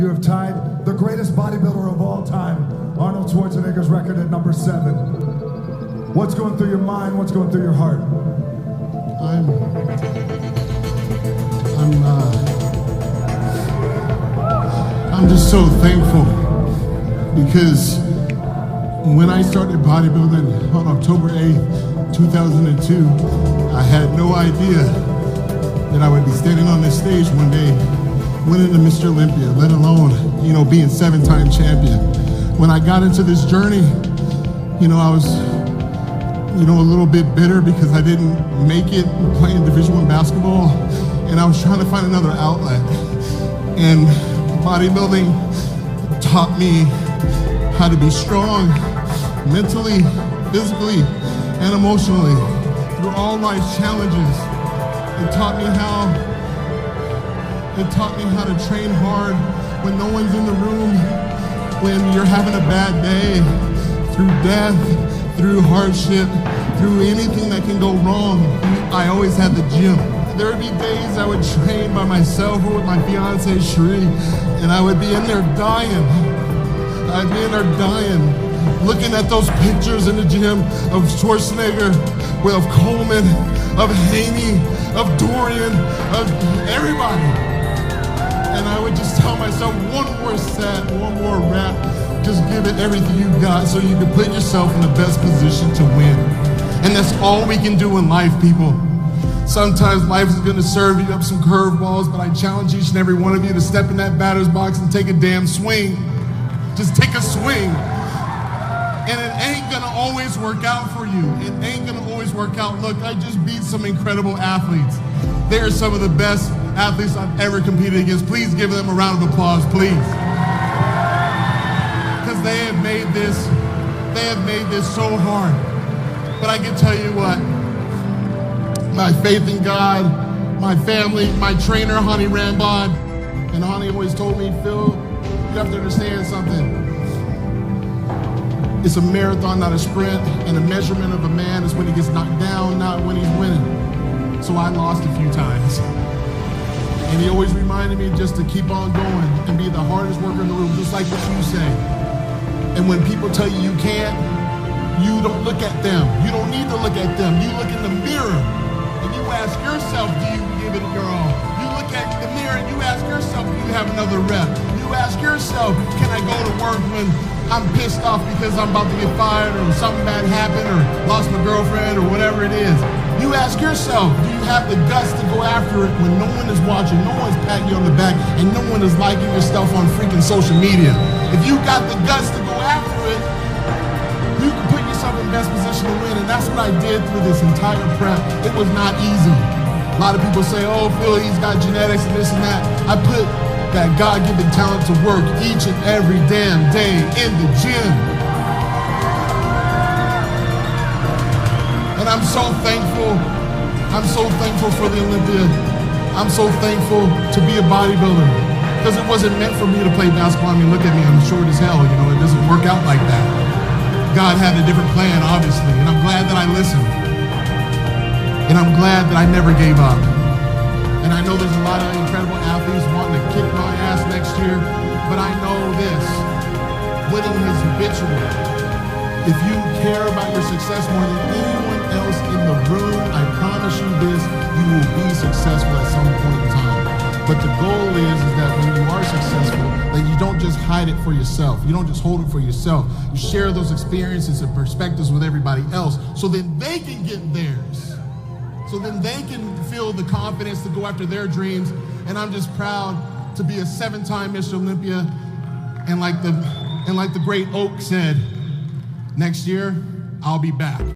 You have tied the greatest bodybuilder of all time, Arnold Schwarzenegger's record at number 7. What's going through your mind? What's going through your heart? I'm just so thankful because when I started bodybuilding on October 8th, 2002, I had no idea that I would be standing on this stage one day winning the Mr. Olympia, let alone, being 7-time champion. When I got into this journey, I was, a little bit bitter because I didn't make it playing Division I basketball, and I was trying to find another outlet. And bodybuilding taught me how to be strong mentally, physically, and emotionally through all life's challenges. It taught me how to train hard when no one's in the room, when you're having a bad day, through death, through hardship, through anything that can go wrong. I always had the gym. There would be days I would train by myself or with my fiance, Cherie, and I would be in there dying. I'd be in there dying, looking at those pictures in the gym of Schwarzenegger, of Coleman, of Haney, of Dorian, of everybody. And I would just tell myself, one more set, one more rep, just give it everything you got so you can put yourself in the best position to win. And that's all we can do in life, people. Sometimes life is gonna serve you up some curveballs, but I challenge each and every one of you to step in that batter's box and take a damn swing. Just take a swing. And it ain't gonna always work out for you. It ain't gonna always work out. Look, I just beat some incredible athletes. They are some of the best athletes I've ever competed against. Please give them a round of applause, please. Because they have made this so hard. But I can tell you what, my faith in God, my family, my trainer, Hani Rambod, and Hani always told me, Phil, you have to understand something. It's a marathon, not a sprint, and a measurement of a man is when he gets knocked down, not when he's winning. So I lost a few times. And he always reminded me just to keep on going and be the hardest worker in the room, just like what you say. And when people tell you you can't, you don't look at them. You don't need to look at them. You look in the mirror and you ask yourself, do you give it your all? You look at the mirror and you ask yourself, do you have another rep? You ask yourself, can I go to work when I'm pissed off because I'm about to get fired or something bad happened or lost my girlfriend or whatever it is? You ask yourself, do you have the guts to go after it when no one is watching, no one's patting you on the back, and no one is liking your stuff on freaking social media? If you got the guts to go after it, you can put yourself in the best position to win, and that's what I did through this entire prep. It was not easy. A lot of people say, oh, Phil, he's got genetics and this and that. I put that God-given talent to work each and every damn day in the gym. And I'm so thankful. I'm so thankful for the Olympia. I'm so thankful to be a bodybuilder because it wasn't meant for me to play basketball. I mean, look at me, I'm short as hell. It doesn't work out like that. God had a different plan, obviously, and I'm glad that I listened. And I'm glad that I never gave up. And I know there's a lot of incredible athletes wanting to kick my ass next year, but I know this, winning is habitual. If you care about your success more than anyone else in the room, I promise you this, you will be successful at some point in time. But the goal is that when you are successful, that you don't just hide it for yourself. You don't just hold it for yourself. You share those experiences and perspectives with everybody else so then they can get theirs. So then they can feel the confidence to go after their dreams. And I'm just proud to be a 7-time Mr. Olympia. And like the great Oak said, next year, I'll be back.